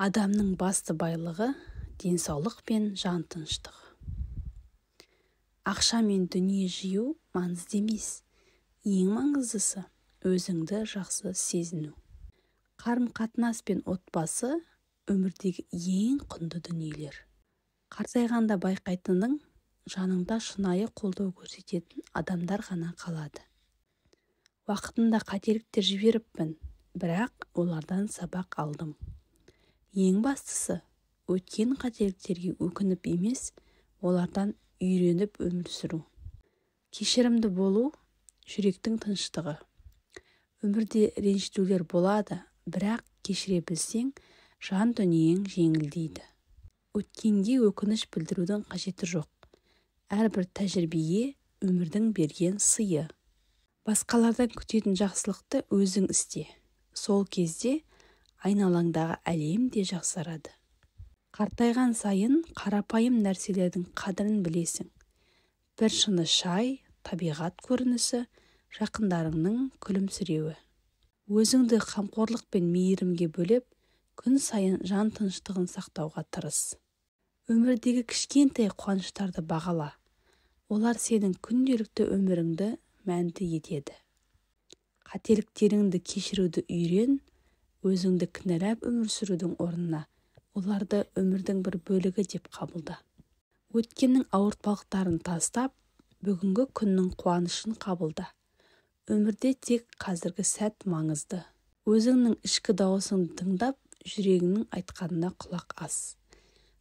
Адамның басты байлығы денсаулық пен жан тыныштығы. Ақша мен дүние жию маңызды емес. Ең маңыздысы өзіңді жақсы сезіну. Қарым-қатынас пен отбасы өмірдегі ең құнды дүниелер. Қартайғанда байқайтының, жаныңда шынайы қолдау көрсететін адамдар ғана қалады. Уақытында қателіктер жіберіппін, бірақ олардан сабақ алдым. Ең бастысы, өткен қателіктерге өкініп емес, олардан үйреніп өмір сүру. Кешірімді болу – жүректің тыныштығы. Өмірде ренжітулер болады, бірақ кешіре білсең, жан дүниең жеңілдейді. Өткенге өкініш білдірудің қажеті жоқ. Әрбір тәжірибе өмірдің берген сыйы. Басқалардан күтетін жақсылықты өзің істе. Сол кезде айналаңдағы әлем де жақсарады. Қартайған сайын қарапайым нәрселердің қадірін білесің. Bir шыны шай, табиғат көрінісі, жақындарыңның күлімсіреуі. Өзіңді қамқорлық пен мейірімге бөлеп, күн сайын жан тыныштығын сақтауға тырыс. Өмірдегі кішкентай қуаныштарды бағала. Олар сенің күнделікті өміріңді мәнді етеді. Қателіктеріңді кешіруді үйрен, өзіңді кінәлап өмір сүрудің орнына, оларды өмірдің бір бөлігі деп қабылда. Өткеннің ауыртпалықтарын тастап, бүгінгі күннің қуанышын қабылда. Өмірде тек қазіргі сәт маңызды. Өзіңнің ішкі дауысыңды тыңдап, жүрегіңнің айтқанына құлақ ас.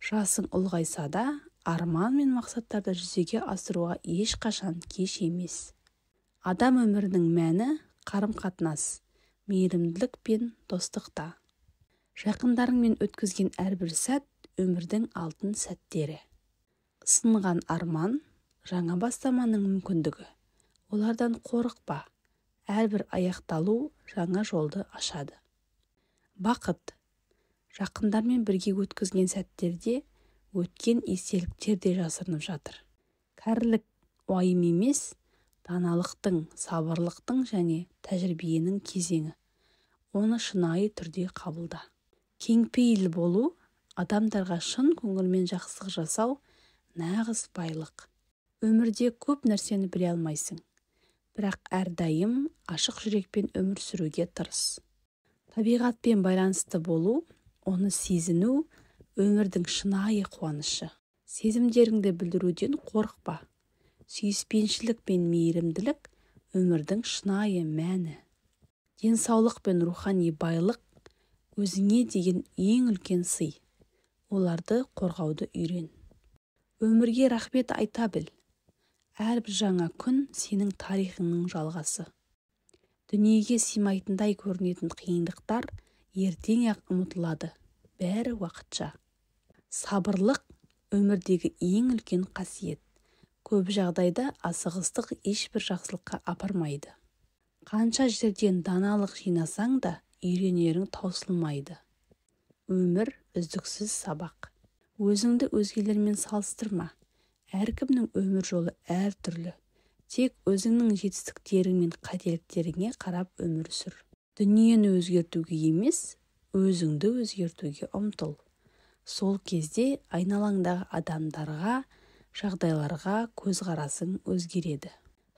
Жасың ұлғайса да, арман мен мақсаттарды жүзеге асыруға ешқашан кеш емес. Адам өмірінің мәні қарым-қатынас, мейірімділік пен достықта. Жақындарыңмен өткізген әрбір сәт өмірдің алтын сәттері. Сынған арман, жаңа бастаманың мүмкіндігі. Олардан қорықпа. Әрбір аяқталу жаңа жолды ашады. Бақыт. Жақындармен бірге өткізген сәттерде өткен естеліктер де жасырынып жатыр. Кәрілік уайым емес, даналықтың, сабырлықтың және тәжірибенің кезеңі. Оны шынайы түрде қабылда. Кеңпейіл болу, адамдарға шын көңілмен жақсылық жасау нағыз байлық. Өмірде көп нәрсені біле алмайсың, бірақ әрдайым ашық жүрекпен өмір сүруге тырыс. Табиғатпен байланысты болу, оны сезіну өмірдің шынайы қуанышы. Сезімдеріңді білдіруден қорықпа. Сүйіспеншілік пен мейірімділік өмірдің шынайы мәні. Денсаулық пен рухани байлық өзіңе деген ең үлкен сый. Оларды қорғауды үйрен. Өмірге рахмет айта біл. Әрбір жаңа күн сенің тарихыңның жалғасы. Дүниеге сыймайтындай көрінетін қиындықтар ертең-ақ ұмытылады. Бәрі уақытша. Сабырлық өмірдегі ең үлкен қасиет. Көп жағдайда асығыстық ешбір жақсылыққа апармайды. Қанша жерден даналық жинасаң да, үйренерің таусылмайды. Өмір үздіксіз сабақ. Өзіңді өзгелермен салыстырма. Әркімнің өмір жолы әр түрлі. Тек өзіңнің жетістіктерің мен қателіктеріңе қарап өмір сүр. Дүниені өзгертуге емес, өзіңді өзгертуге ұмтыл. Сол кезде айналаңдағы адамдарға, жағдайларға көзқарасың өзгереді.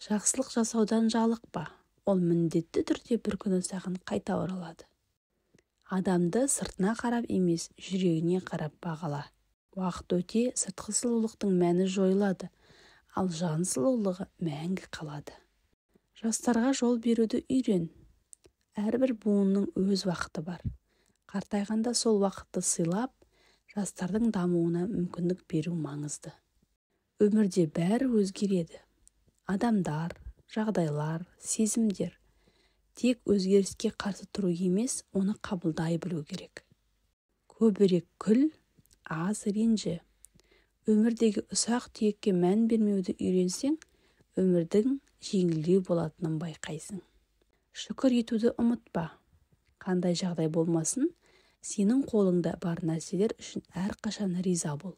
Жақсылық жасаудан жалықпа. Ол міндетті түрде бір күні саған қайта оралады. Адамды сыртына қарап емес, жүрегіне қарап бағала. Уақыт өте сыртқы сұлулықтың мәні жойылады, ал жан сұлулығы мәңгі қалады. Жастарға жол беруді үйрен. Әрбір буынның өз уақыты бар. Қартайғанда сол уақытты сыйлап, жастардың дамуына мүмкіндік беру маңызды. Өмірде бәрі өзгереді. Адамдар, жағдайлар, сезімдер. Тек өзгеріске қарсы тұру емес, оны қабылдай білу керек. Көбірек күл, аз ренжі. Өмірдегі ұсақ түйекке мән бермеуді үйренсең, өмірдің жеңілдеу болатынын байқайсың. Шүкір етуді ұмытпа. Қандай жағдай болмасын, сенің қолыңда бар нәрселер үшін әрқашан риза бол.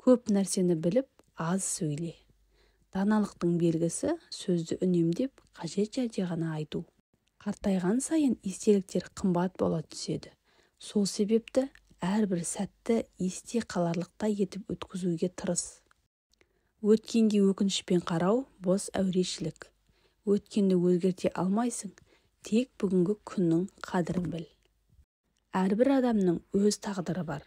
Көп нәрсені біліп, аз сөйле. Даналықтың белгісі сөзді үнемдеп, қажет жерде ғана айту. Қартайған сайын естеліктер қымбат бола түседі. Сол себепті әрбір сәтті есте қаларлықтай етіп өткізуге тырыс. Өткенге өкінішпен қарау бос әурешілік. Өткенді өзгерте алмайсың, тек бүгінгі күннің қадірін біл. Әрбір адамның өз тағдыры бар.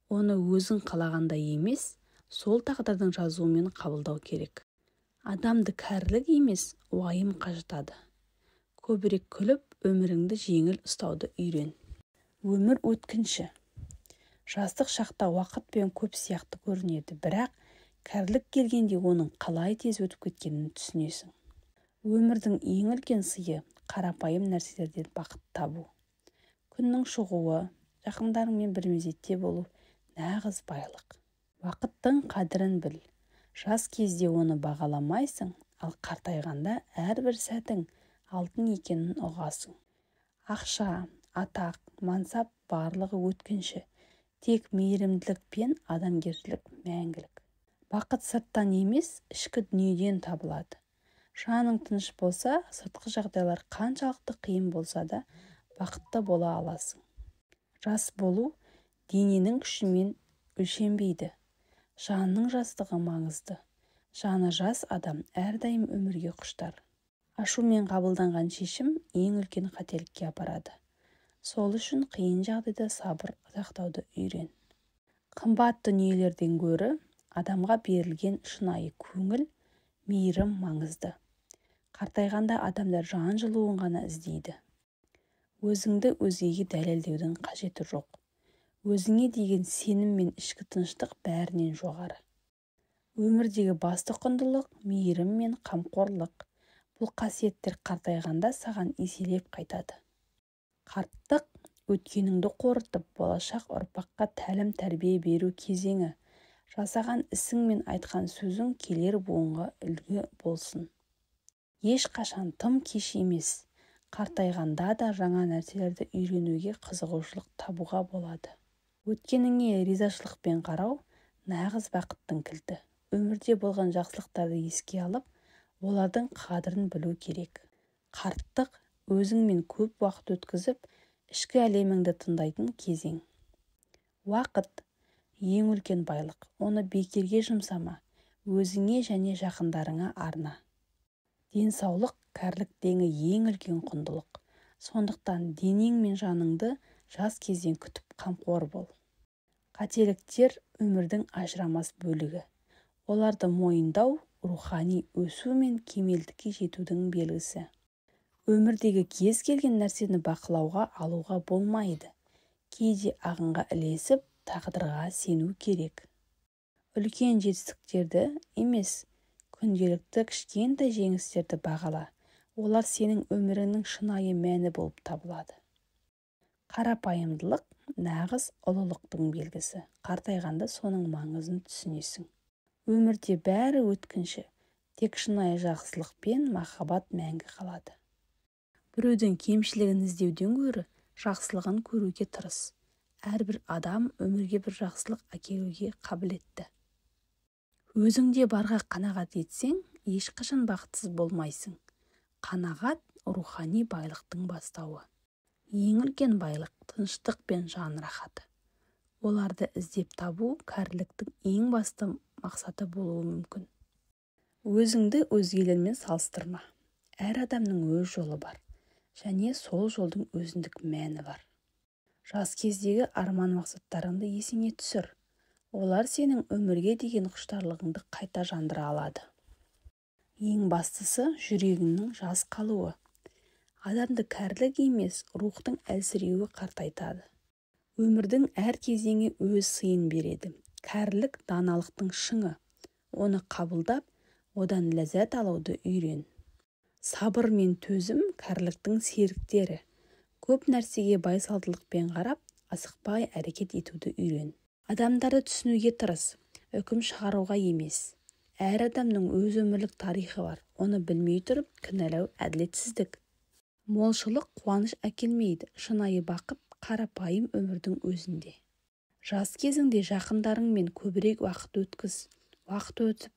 Оны өзің қалағандай емес, сол тағдырдың жазуымен қабылдау керек. Адамды кәрілік емес, уайым қажытады. Көбірек күліп, өміріңді жеңіл ұстауды үйрен. Өмір өткінші. Жастық шақта уақытпен көп сияқты көрінеді, бірақ кәрілік келгенде оның қалай тез өтіп кеткенін түсінесің. Өмірдің ең үлкен сыйы қарапайым нәрселерден бақыт табу. Күннің шығуы, жақындарыңмен бір мезетте болу нағыз байлық. Уақыттың қадірін біл. Жас кезде оны бағаламайсың, ал қартайғанда әрбір сәтің алтын екенін ұғасың. Ақша, атақ, мансап барлығы өткінші. Тек мейірімділік пен адамгершілік мәңгілік. Бақыт сырттан емес, ішкі дүниеден табылады. Жаның тыныш болса, сыртқы жағдайлар қаншалықты қиын болса да, бақытты бола аласың. Жас болу дененің күшімен өлшенбейді. Жанның жастығы маңызды. Жаны жас адам әрдайым өмірге құштар. Ашумен қабылданған шешім ең үлкен қателікке апарады. Сол үшін қиын жағдайда сабыр сақтауды үйрен. Қымбат дүниелерден гөрі адамға берілген шынайы көңіл, мейірім маңызды. Қартайғанда адамдар жан жылуын ғана іздейді. Өзіңді өзгеге дәлелдеудің қажеті жоқ. Өзіңе деген сенім мен ішкі тыныштық бәрінен жоғары. Өмірдегі басты құндылық мейірім мен қамқорлық. Бұл қасиеттер қартайғанда саған еселеп қайтады. Қарттық өткеніңді қорытып, болашақ ұрпаққа тәлім тәрбие беру кезеңі. Жасаған ісің мен айтқан сөзің келер буынға үлгі болсын. Ешқашан тым кеш емес. Қартайғанда да жаңа нәрселерді үйренуге қызығушылық табуға болады. Өткеніңе ризашылықпен қарау нағыз бақыттың кілті. Өмірде болған жақсылықтарды еске алып, олардың қадірін білу керек. Қарттық өзіңмен көп уақыт өткізіп, ішкі әлеміңді тыңдайтын кезең. Уақыт ең үлкен байлық. Оны бекерге жұмсама, өзіңе және жақындарыңа арна. Денсаулық кәріліктегі ең үлкен құндылық. Сондықтан денең мен жаныңды жас кезден күтіп қамқор бол. Қателіктер өмірдің ажырамас бөлігі. Оларды мойындау рухани өсу мен кемелдікке жетудің белгісі. Өмірдегі кез келген нәрсені бақылауға алуға болмайды. Кейде ағынға ілесіп, тағдырға сену керек. Үлкен жетістіктерді емес, күнделікті кішкентай жеңістерді бағала. Олар сенің өміріңнің шынайы мәні болып табылады. Қарапайымдылық нағыз ұлылықтың белгісі. Қартайғанда соның маңызын түсінесің. Өмірде бәрі өткінші, тек шынайы жақсылық пен махаббат мәңгі қалады. Біреудің кемшілігін іздеуден гөрі жақсылығын көруге тырыс. Әрбір адам өмірге бір жақсылық әкелуге қабілетті. Өзіңде барға қанағат етсең, ешқашан бақытсыз болмайсың. Қанағат рухани байлықтың бастауы. Ең үлкен байлық тыныштық пен жан рахаты. Оларды іздеп табу кәріліктің ең басты мақсаты болуы мүмкін. Өзіңді өзгелермен салыстырма. Әр адамның өз жолы бар. Және сол жолдың өзіндік мәні бар. Жас кездегі арман мақсаттарыңды есіңе түсір. Олар сенің өмірге деген құштарлығыңды қайта жандыра алады. Ең бастысы жүрегіңнің жас қалуы. Адамды кәрілік емес, рухтың әлсіреуі қартайтады. Өмірдің әр кезеңі өз сыйын береді. Кәрілік даналықтың шыңы. Оны қабылдап, одан ләззат алуды үйрен. Сабыр мен төзім кәріліктің серіктері. Көп нәрсеге байсалдылықпен қарап, асықпай әрекет етуді үйрен. Адамдарды түсінуге тырыс, үкім шығаруға емес. Әр адамның өз өмірлік тарихы бар. Оны білмей тұрып, кінәлау әділетсіздік. Молшылық қуаныш әкелмейді. Шынайы бақыт қарапайым өмірдің өзінде. Жас кезіңде жақындарыңмен көбірек уақыт өткіз. Уақыт өтіп,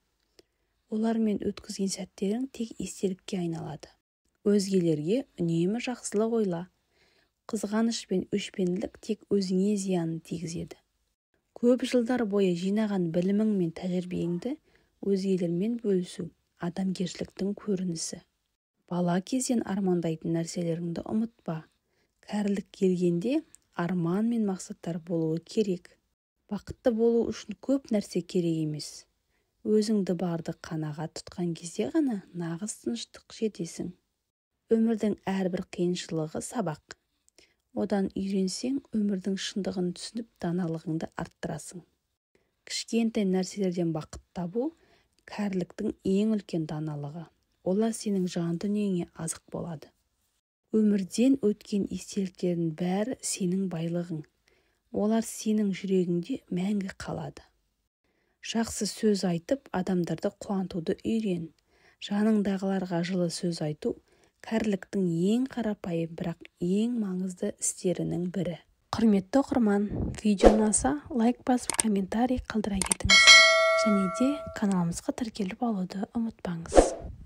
олармен өткізген сәттерің тек естелікке айналады. Өзгелерге үнемі жақсылық ойла. Қызғаныш пен өшпенділік тек өзіңе зиянын тигізеді. Көп жылдар бойы жинаған білімің мен тәжірибеңді өзгелермен бөлісу адамгершіліктің көрінісі. Бала кезден армандайтын нәрселеріңді ұмытпа. Кәрілік келгенде арман мен мақсаттар болуы керек. Бақытты болу үшін көп нәрсе керек емес. Өзіңді барды қанағат тұтқан кезде ғана нағыз тыныштық жетесің. Өмірдің әрбір қиыншылығы сабақ. Одан үйренсең, өмірдің шындығын түсініп, даналығыңды арттырасың. Кішкентай нәрселерден бақыт табу кәріліктің ең үлкен даналығы. Олар сенің жан дүниеңе азық болады. Өмірден өткен естеліктердің бәрі сенің байлығың. Олар сенің жүрегіңде мәңгі қалады. Жақсы сөз айтып, адамдарды қуантуды үйрен. Жаныңдағыларға жылы сөз айту кәріліктің ең қарапайым, бірақ ең маңызды істерінің бірі. Құрметті оқырман, видео ұнаса, лайк басып, комментарий қалдыра кетіңіз. Және де каналымызға тіркеліп алуды ұмытпаңыз.